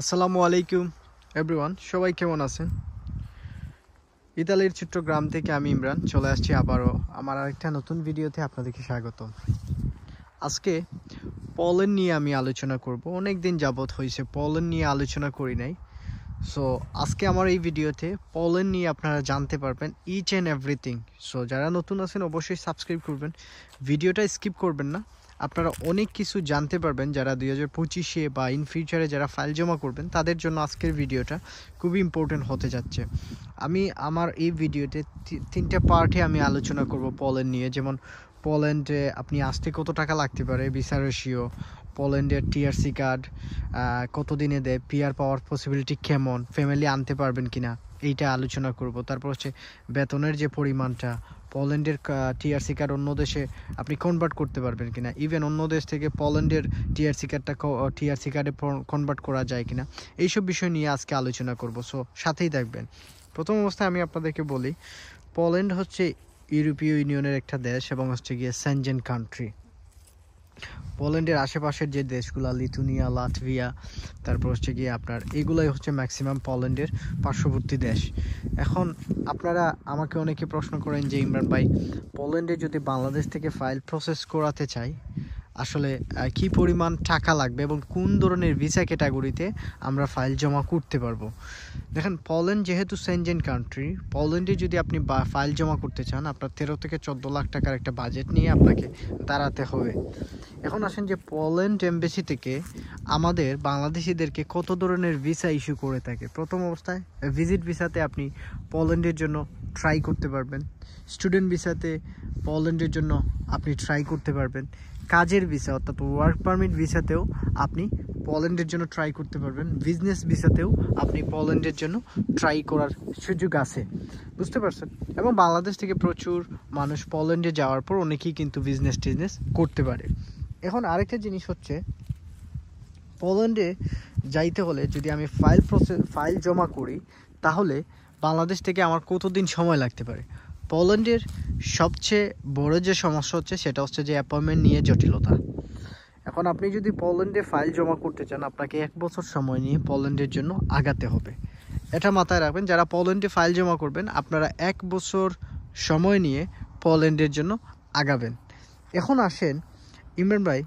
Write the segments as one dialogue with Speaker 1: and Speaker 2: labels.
Speaker 1: আসসালামু আলাইকুম এভরিওয়ান, সবাই কেমন আছেন? ইতালির চট্টগ্রাম থেকে আমি ইমরান চলে আসছি আবারও আমার আরেকটা নতুন ভিডিওতে আপনাদেরকে স্বাগত। আজকে পোল্যান্ড নিয়ে আমি আলোচনা করব। অনেক দিন যাবত হয়েছে পোল্যান্ড নিয়ে আলোচনা করি নাই। সো আজকে আমার এই ভিডিওতে পোল্যান্ড নিয়ে আপনারা জানতে পারবেন ইচ অ্যান্ড এভরিথিং। সো যারা নতুন আছেন অবশ্যই সাবস্ক্রাইব করবেন, ভিডিওটা স্কিপ করবেন না। আপনারা অনেক কিছু জানতে পারবেন যারা 2025-এ বা ইন ফিউচারে যারা ফাইল জমা করবেন তাদের জন্য আজকের ভিডিওটা খুবই ইম্পর্টেন্ট হতে যাচ্ছে। আমি আমার এই ভিডিওতে তিনটা পার্টে আমি আলোচনা করব পোল্যান্ড নিয়ে। যেমন পোল্যান্ডে আপনি আসতে কত টাকা লাগতে পারে, ভিসা রেশিও, পোল্যান্ডের টিআরসি কার্ড কতদিনে দেয়, পিআর পাওয়ার পসিবিলিটি কেমন, ফ্যামিলি আনতে পারবেন কিনা এইটা আলোচনা করব। তারপর হচ্ছে বেতনের যে পরিমাণটা, পোল্যান্ডের টিআরসি কার্ড অন্য দেশে আপনি কনভার্ট করতে পারবেন কিনা, ইভেন অন্য দেশ থেকে পোল্যান্ডের টিআরসি কার্ডে কনভার্ট করা যায় কিনা, এইসব বিষয় নিয়ে আজকে আলোচনা করব। সো সাথেই থাকবেন। প্রথম অবস্থায় আমি আপনাদেরকে বলি, পোল্যান্ড হচ্ছে ইউরোপীয় ইউনিয়নের একটা দেশ এবং হচ্ছে গিয়ে সেনজেন কান্ট্রি। পোল্যান্ডের আশেপাশের যে দেশগুলো, লিথুনিয়া, লাটভিয়া, তারপর হচ্ছে গিয়ে আপনার এগুলাই হচ্ছে ম্যাক্সিমাম পোল্যান্ডের পার্শ্ববর্তী দেশ। এখন আপনারা আমাকে অনেকে প্রশ্ন করেন যে ইমরান ভাই, পোল্যান্ডে যদি বাংলাদেশ থেকে ফাইল প্রসেস করাতে চাই আসলে কি পরিমাণ টাকা লাগবে এবং কোন ধরনের ভিসা ক্যাটাগরিতে আমরা ফাইল জমা করতে পারবো। দেখেন, পোল্যান্ড যেহেতু সেনজেন কান্ট্রি, পোল্যান্ডে যদি আপনি ফাইল জমা করতে চান আপনার 13 থেকে 14 লাখ টাকার একটা বাজেট নিয়ে আপনাকে দাঁড়াতে হবে। এখন আসেন যে পোল্যান্ড এমবেসি থেকে আমাদের বাংলাদেশিদেরকে কত ধরনের ভিসা ইস্যু করে থাকে। প্রথম অবস্থায় ভিজিট ভিসাতে আপনি পোল্যান্ডের জন্য ট্রাই করতে পারবেন, স্টুডেন্ট ভিসাতে পোল্যান্ডের জন্য আপনি ট্রাই করতে পারবেন, কাজের ভিসা অর্থাৎ ওয়ার্ক পারমিট ভিসাতেও আপনি পোল্যান্ডের জন্য ট্রাই করতে পারবেন, বিজনেস ভিসাতেও আপনি পোল্যান্ডের জন্য ট্রাই করার সুযোগ আছে, বুঝতে পারছেন? এবং বাংলাদেশ থেকে প্রচুর মানুষ পোল্যান্ডে যাওয়ার পর অনেকেই কিন্তু টিজনেস করতে পারে। এখন আরেকটা জিনিস হচ্ছে, পোল্যান্ডে যাইতে হলে যদি আমি ফাইল জমা করি তাহলে বাংলাদেশ থেকে আমার কতদিন সময় লাগতে পারে। পোল্যান্ডের সবচেয়ে বড় যে সমস্যা হচ্ছে সেটা হচ্ছে যে অ্যাপয়েন্টমেন্ট নিয়ে জটিলতা। এখন আপনি যদি পোল্যান্ডে ফাইল জমা করতে চান আপনাকে 1 বছর সময় নিয়ে পোল্যান্ডের জন্য আগাতে হবে। এটা মাথায় রাখবেন, যারা পোল্যান্ডে ফাইল জমা করবেন আপনারা 1 বছর সময় নিয়ে পোল্যান্ডের জন্য আগাবেন। এখন আসেন ইমরান ভাই,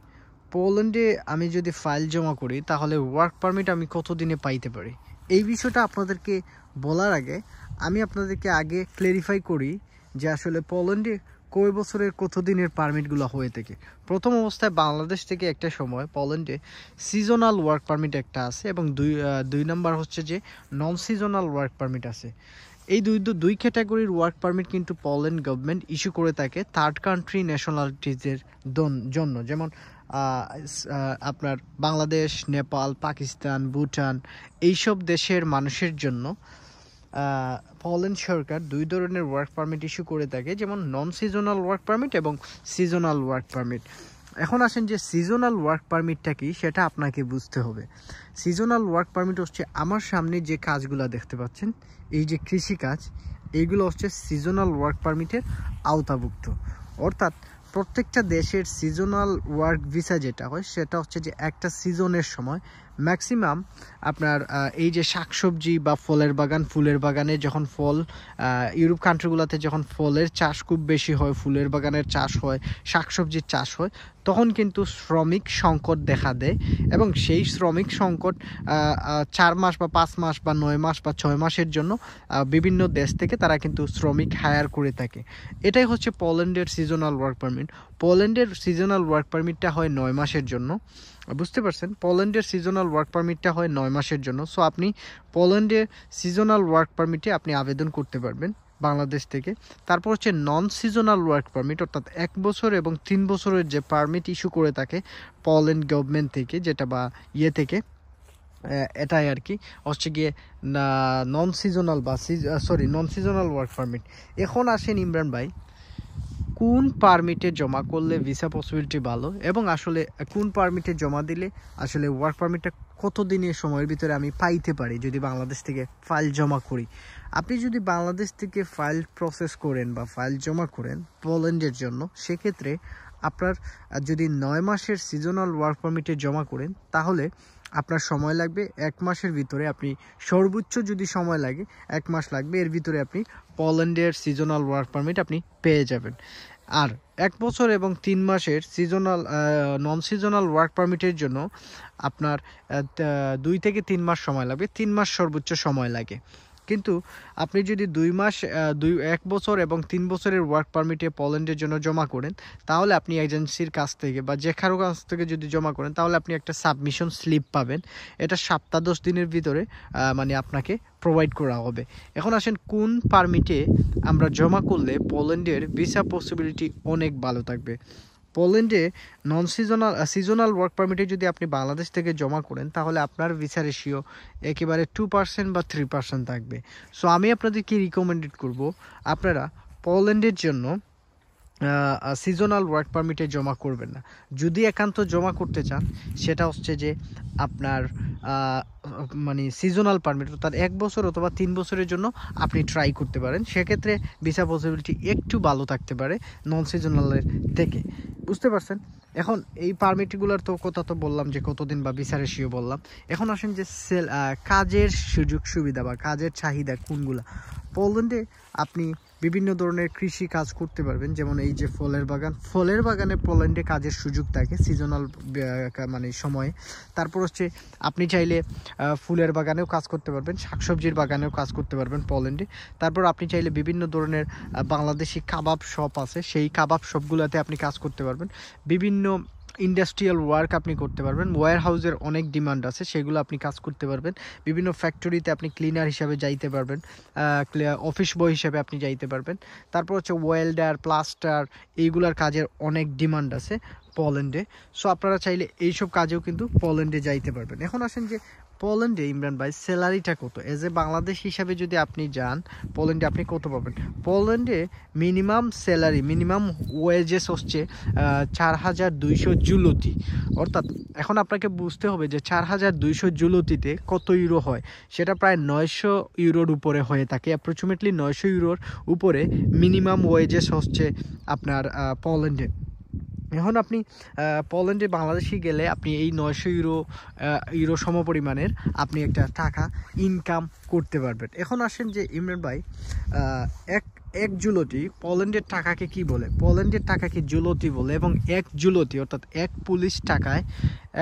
Speaker 1: পোল্যান্ডে আমি যদি ফাইল জমা করি তাহলে ওয়ার্ক পারমিট আমি কতদিনে পাইতে পারি? এই বিষয়টা আপনাদেরকে বলার আগে আমি আপনাদেরকে আগে ক্লেরিফাই করি যে আসলে পোল্যান্ডে কয় বছরের কতদিনের পারমিটগুলো হয়ে থাকে। প্রথম অবস্থায় বাংলাদেশ থেকে একটা সময় পোল্যান্ডে সিজনাল ওয়ার্ক পারমিট একটা আছে এবং দুই নাম্বার হচ্ছে যে নন সিজনাল ওয়ার্ক পারমিট আছে। এই দুই ক্যাটাগরির ওয়ার্ক পারমিট কিন্তু পোল্যান্ড গভর্নমেন্ট ইস্যু করে থাকে থার্ড কান্ট্রি ন্যাশনালিটিজের জন্য। যেমন আপনার বাংলাদেশ, নেপাল, পাকিস্তান, ভুটান এইসব দেশের মানুষের জন্য পোল্যান্ড সরকার 2 ধরনের ওয়ার্ক পারমিট ইস্যু করে থাকে, যেমন নন সিজনাল ওয়ার্ক পারমিট এবং সিজনাল ওয়ার্ক পারমিট। এখন আসেন যে সিজনাল ওয়ার্ক পারমিটটা কি সেটা আপনাকে বুঝতে হবে। সিজনাল ওয়ার্ক পারমিট হচ্ছে আমার সামনে যে কাজগুলো দেখতে পাচ্ছেন, এই যে কৃষিকাজ, এইগুলো হচ্ছে সিজনাল ওয়ার্ক পারমিটের আওতাভুক্ত। অর্থাৎ প্রত্যেকটা দেশের সিজনাল ওয়ার্ক ভিসা যেটা হয় সেটা হচ্ছে যে একটা সিজনের সময় ম্যাক্সিমাম আপনার এই যে শাকসবজি বা ফলের বাগান, ফুলের বাগানে যখন ফল, ইউরোপ কান্ট্রিগুলোতে যখন ফলের চাষ খুব বেশি হয়, ফুলের বাগানের চাষ হয়, শাকসবজির চাষ হয়, তখন কিন্তু শ্রমিক সংকট দেখা দেয় এবং সেই শ্রমিক সংকট 4 মাস বা 5 মাস বা 9 মাস বা 6 মাসের জন্য বিভিন্ন দেশ থেকে তারা কিন্তু শ্রমিক হায়ার করে থাকে। এটাই হচ্ছে পোল্যান্ডের সিজনাল ওয়ার্ক পারমিট। পোল্যান্ডের সিজনাল ওয়ার্ক পারমিটটা হয় 9 মাসের জন্য, বুঝতে পারছেন? পোল্যান্ডের সিজনাল ওয়ার্ক পারমিটটা হয় 9 মাসের জন্য। সো আপনি পোল্যান্ডের সিজনাল ওয়ার্ক পারমিটে আপনি আবেদন করতে পারবেন বাংলাদেশ থেকে। তারপর হচ্ছে নন সিজনাল ওয়ার্ক পারমিট, অর্থাৎ 1 বছর এবং 3 বছরের যে পারমিট ইস্যু করে থাকে পোল্যান্ড গভর্নমেন্ট থেকে, যেটা বা থেকে এটাই আর কি হচ্ছে গিয়ে নন সিজনাল ওয়ার্ক পারমিট। এখন আসেন ইমরান ভাই, কোন পারমিটে জমা করলে ভিসা পসিবিলিটি ভালো এবং আসলে কোন পারমিটে জমা দিলে আসলে ওয়ার্ক পারমিটটা কত দিনের সময়ের ভিতরে আমি পাইতে পারি যদি বাংলাদেশ থেকে ফাইল জমা করি? আপনি যদি বাংলাদেশ থেকে ফাইল প্রসেস করেন বা ফাইল জমা করেন পোল্যান্ডের জন্য, সেক্ষেত্রে আপনার যদি 9 মাসের সিজনাল ওয়ার্ক পারমিটে জমা করেন তাহলে আপনার সময় লাগবে 1 মাসের ভিতরে, আপনি সর্বোচ্চ যদি সময় লাগে 1 মাস লাগবে, এর ভিতরে আপনি পোল্যান্ডের সিজনাল ওয়ার্ক পারমিট আপনি পেয়ে যাবেন। আর 1 বছর এবং 3 মাসের সিজনাল নন সিজনাল ওয়ার্ক পারমিটের জন্য আপনার 2 থেকে 3 মাস সময় লাগবে, 3 মাস সর্বোচ্চ সময় লাগে। কিন্তু আপনি যদি 1 বছর এবং 3 বছরের ওয়ার্ক পারমিটে পোল্যান্ডের জন্য জমা করেন, তাহলে আপনি এজেন্সির কাছ থেকে বা যে কারো কাছ থেকে যদি জমা করেন, তাহলে আপনি একটা সাবমিশন স্লিপ পাবেন। এটা সপ্তাহ 10 দিনের ভিতরে মানে আপনাকে প্রোভাইড করা হবে। এখন আসেন কোন পারমিটে আমরা জমা করলে পোল্যান্ডের ভিসা পসিবিলিটি অনেক ভালো থাকবে। পোল্যান্ডে নন সিজনাল ওয়ার্ক পারমিটে যদি আপনি বাংলাদেশ থেকে জমা করেন, তাহলে আপনার ভিসা রেশিও একেবারে 2% বা 3% থাকবে। সো আমি আপনাদেরকে রিকমেন্ডেড করব আপনারা পোল্যান্ডের জন্য সিজনাল ওয়ার্ক পারমিটে জমা করবেন না। যদি একান্ত জমা করতে চান, সেটা হচ্ছে যে আপনার মানে সিজনাল পারমিট, অর্থাৎ 1 বছর অথবা 3 বছরের জন্য আপনি ট্রাই করতে পারেন। সেক্ষেত্রে ভিসা পসিবিলিটি একটু ভালো থাকতে পারে নন সিজনালের থেকে। বুঝতে পারছেন? এখন এই পারমিটগুলোর তো কথা তো বললাম যে কতদিন বা ভিসা রেশিও বললাম। এখন আসেন যে কাজের সুযোগ সুবিধা বা কাজের চাহিদা কোনগুলা। পোল্যান্ডে আপনি বিভিন্ন ধরনের কৃষি কাজ করতে পারবেন, যেমন এই যে ফলের বাগানে পোল্যান্ডে কাজের সুযোগ থাকে সিজনাল মানে সময়ে। তারপর হচ্ছে আপনি চাইলে ফুলের বাগানেও কাজ করতে পারবেন, শাকসবজির বাগানেও কাজ করতে পারবেন পোল্যান্ডে। তারপর আপনি চাইলে বিভিন্ন ধরনের বাংলাদেশি কাবাব শপ আছে, সেই কাবাব শপগুলোতে আপনি কাজ করতে পারবেন। বিভিন্ন ইন্ডাস্ট্রিয়াল ওয়ার্ক আপনি করতে পারবেন, ওয়্যার হাউসের অনেক ডিমান্ড আছে, সেগুলো আপনি কাজ করতে পারবেন। বিভিন্ন ফ্যাক্টরিতে আপনি ক্লিনার হিসাবে যাইতে পারবেন, অফিস বয় হিসাবে আপনি যাইতে পারবেন। তারপর হচ্ছে ওয়েল্ডার, প্লাস্টার, এইগুলার কাজের অনেক ডিমান্ড আছে পোল্যান্ডে। সো আপনারা চাইলে এইসব কাজেও কিন্তু পোল্যান্ডে যাইতে পারবেন। এখন আসেন যে পোল্যান্ডে ইমরান ভাই স্যালারিটা কত, এজ এ বাংলাদেশ হিসাবে যদি আপনি যান পোল্যান্ডে আপনি কত পাবেন? পোল্যান্ডে মিনিমাম স্যালারি, মিনিমাম ওয়েজেস হচ্ছে 4200 জুলতি। অর্থাৎ এখন আপনাকে বুঝতে হবে যে 4200 জুলতিতে কত ইউরো হয়। সেটা প্রায় 900 ইউরোর উপরে হয়ে থাকে, অ্যাপ্রক্সিমেটলি 900 ইউরোর উপরে মিনিমাম ওয়েজেস হচ্ছে আপনার পোল্যান্ডে। এখন আপনি পোল্যান্ডে বাংলাদেশে গেলে আপনি এই 900 ইউরো সমপরিমাণের আপনি একটা টাকা ইনকাম করতে পারবেন। এখন আসেন যে ইমরান ভাই, এক জুলতি পোল্যান্ডের টাকাকে কি বলে? পোল্যান্ডের টাকাকে জুলতি বলে, এবং 1 জুলতি অর্থাৎ 1 পুলিশ টাকায়,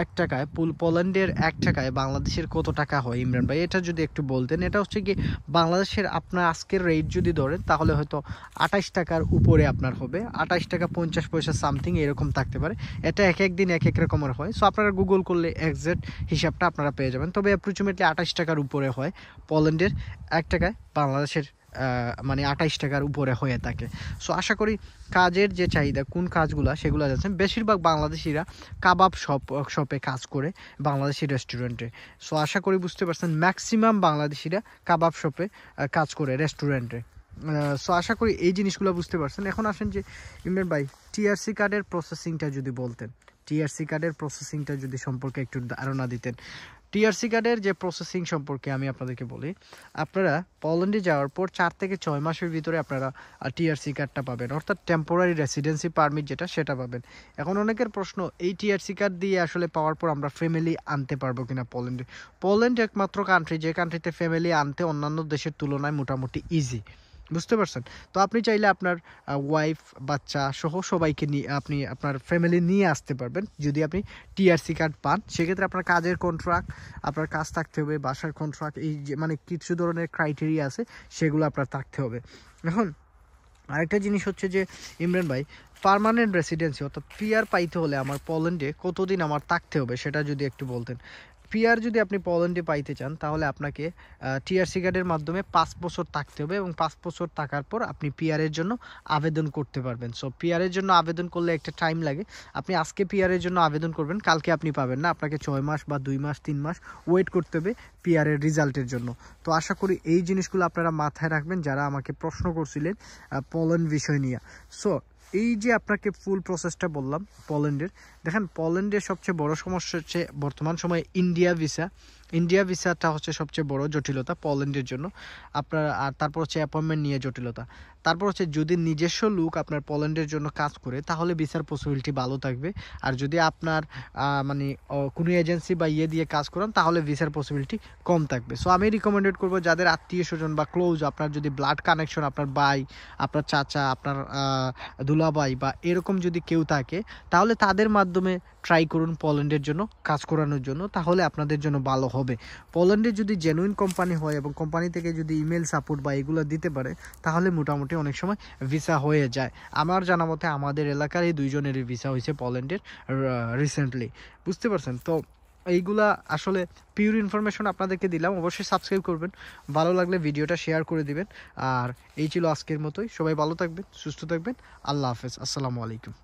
Speaker 1: 1 টাকায় পোল্যান্ডের 1 টাকায় বাংলাদেশের কত টাকা হয় ইমরান ভাই? এটা যদি একটু বলতেন। এটা হচ্ছে কি বাংলাদেশের আপনার আজকের রেট যদি ধরেন, তাহলে হয়তো 28 টাকার উপরে আপনার হবে, 28 টাকা 50 পয়সা সামথিং এরকম থাকতে পারে। এটা এক এক দিন এক এক রকমের হয়। সো আপনারা গুগল করলে এক্সাক্ট হিসাবটা আপনারা পেয়ে যাবেন। তবে অ্যাপ্রক্সিমেটলি 28 টাকার উপরে হয় পোল্যান্ডের 1 টাকায়, বাংলাদেশের মানে 28 টাকার উপরে হয়ে থাকে। সো আশা করি কাজের যে চাহিদা, কোন কাজগুলো সেগুলো যাচ্ছেন। বেশিরভাগ বাংলাদেশিরা কাবাব শপে কাজ করে, বাংলাদেশি রেস্টুরেন্টে। সো আশা করি বুঝতে পারছেন, ম্যাক্সিমাম বাংলাদেশিরা কাবাব শপে কাজ করে, রেস্টুরেন্টে। সো আশা করি এই জিনিসগুলো বুঝতে পারছেন। এখন আসেন যে ইমরান ভাই, টিআরসি কার্ডের প্রসেসিংটা যদি বলতেন, টিআরসি কার্ডের প্রসেসিংটা যদি সম্পর্কে একটু ধারণা দিতেন। টিআরসি কার্ডের যে প্রসেসিং সম্পর্কে আমি আপনাদেরকে বলি, আপনারা পোল্যান্ডে যাওয়ার পর 4 থেকে 6 মাসের ভিতরে আপনারা টিআরসি কার্ডটা পাবেন, অর্থাৎ টেম্পোরারি রেসিডেন্সি পারমিট যেটা, সেটা পাবেন। এখন অনেকের প্রশ্ন, এই টিআরসি কার্ড দিয়ে আসলে পাওয়ার পর আমরা ফ্যামিলি আনতে পারবো কিনা পোল্যান্ডে? পোল্যান্ড একমাত্র কান্ট্রি যে কান্ট্রিতে ফ্যামিলি আনতে অন্যান্য দেশের তুলনায় মোটামুটি ইজি। বুঝতে পারছেন? তো আপনি চাইলে আপনার ওয়াইফ, বাচ্চা সহ সবাইকে নিয়ে আপনি আপনার ফ্যামিলি নিয়ে আসতে পারবেন যদি আপনি টিআরসি কার্ড পান। সেক্ষেত্রে আপনার কাজের কন্ট্রাক্ট, আপনার কাজ থাকতে হবে, বাসার কন্ট্রাক্ট, এই যে মানে কিছু ধরনের ক্রাইটেরিয়া আছে, সেগুলো আপনার থাকতে হবে। এখন আরেকটা জিনিস হচ্ছে যে ইমরান ভাই, পার্মানেন্ট রেসিডেন্সি অর্থাৎ পিআর পাইতে হলে আমার পোল্যান্ডে কতদিন আমার থাকতে হবে সেটা যদি একটু বলতেন। পিআর যদি আপনি পোল্যান্ডে পাইতে চান, তাহলে আপনাকে টিআরসি কার্ডের মাধ্যমে 5 বছর থাকতে হবে, এবং 5 বছর থাকার পর আপনি পিআরের জন্য আবেদন করতে পারবেন। সো পিআরের জন্য আবেদন করলে একটা টাইম লাগে। আপনি আজকে পিআরের জন্য আবেদন করবেন, কালকে আপনি পাবেন না, আপনাকে 6 মাস বা 2 মাস 3 মাস ওয়েট করতে হবে পিআরের রেজাল্টের জন্য। তো আশা করি এই জিনিসগুলো আপনারা মাথায় রাখবেন যারা আমাকে প্রশ্ন করছিলেন পোল্যান্ড বিষয় নিয়ে। সো এই যে আপনাকে ফুল প্রসেসটা বললাম পোল্যান্ডের, দেখেন পোল্যান্ডের সবচেয়ে বড় সমস্যা হচ্ছে বর্তমান সময়ে ইন্ডিয়া ভিসা। ইন্ডিয়া ভিসাটা হচ্ছে সবচেয়ে বড় জটিলতা পোল্যান্ডের জন্য আপনার। আর তারপর হচ্ছে অ্যাপয়েন্টমেন্ট নিয়ে জটিলতা। তারপর হচ্ছে যদি নিজস্ব লোক আপনার পোল্যান্ডের জন্য কাজ করে তাহলে ভিসার পসিবিলিটি ভালো থাকবে। আর যদি আপনার মানে কোনো এজেন্সি বা দিয়ে কাজ করান তাহলে ভিসার পসিবিলিটি কম থাকবে। সো আমি রিকমেন্ডেড করবো যাদের আত্মীয় স্বজন বা ক্লোজ, আপনার যদি ব্লাড কানেকশন, আপনার ভাই, আপনার চাচা, আপনার দুলাভাই বা এরকম যদি কেউ থাকে তাহলে তাদের মাধ্যমে ট্রাই করুন পোল্যান্ডের জন্য কাজ করানোর জন্য, তাহলে আপনাদের জন্য ভালো হবে। পোল্যান্ডে যদি জেনুইন কোম্পানি হয় এবং কোম্পানি থেকে যদি ইমেল সাপোর্ট বা এগুলো দিতে পারে তাহলে মোটামুটি অনেক সময় ভিসা হয়ে যায়। আমার জানা মতে আমাদের এলাকার এই 2 জনেরই ভিসা হয়েছে পোল্যান্ডের রিসেন্টলি, বুঝতে পারছেন? তো এইগুলা আসলে পিওর ইনফরমেশন আপনাদেরকে দিলাম। অবশ্যই সাবস্ক্রাইব করবেন, ভালো লাগলে ভিডিওটা শেয়ার করে দিবেন। আর এই ছিল আজকের মতোই। সবাই ভালো থাকবেন, সুস্থ থাকবেন। আল্লাহ হাফেজ, আসসালামু আলাইকুম।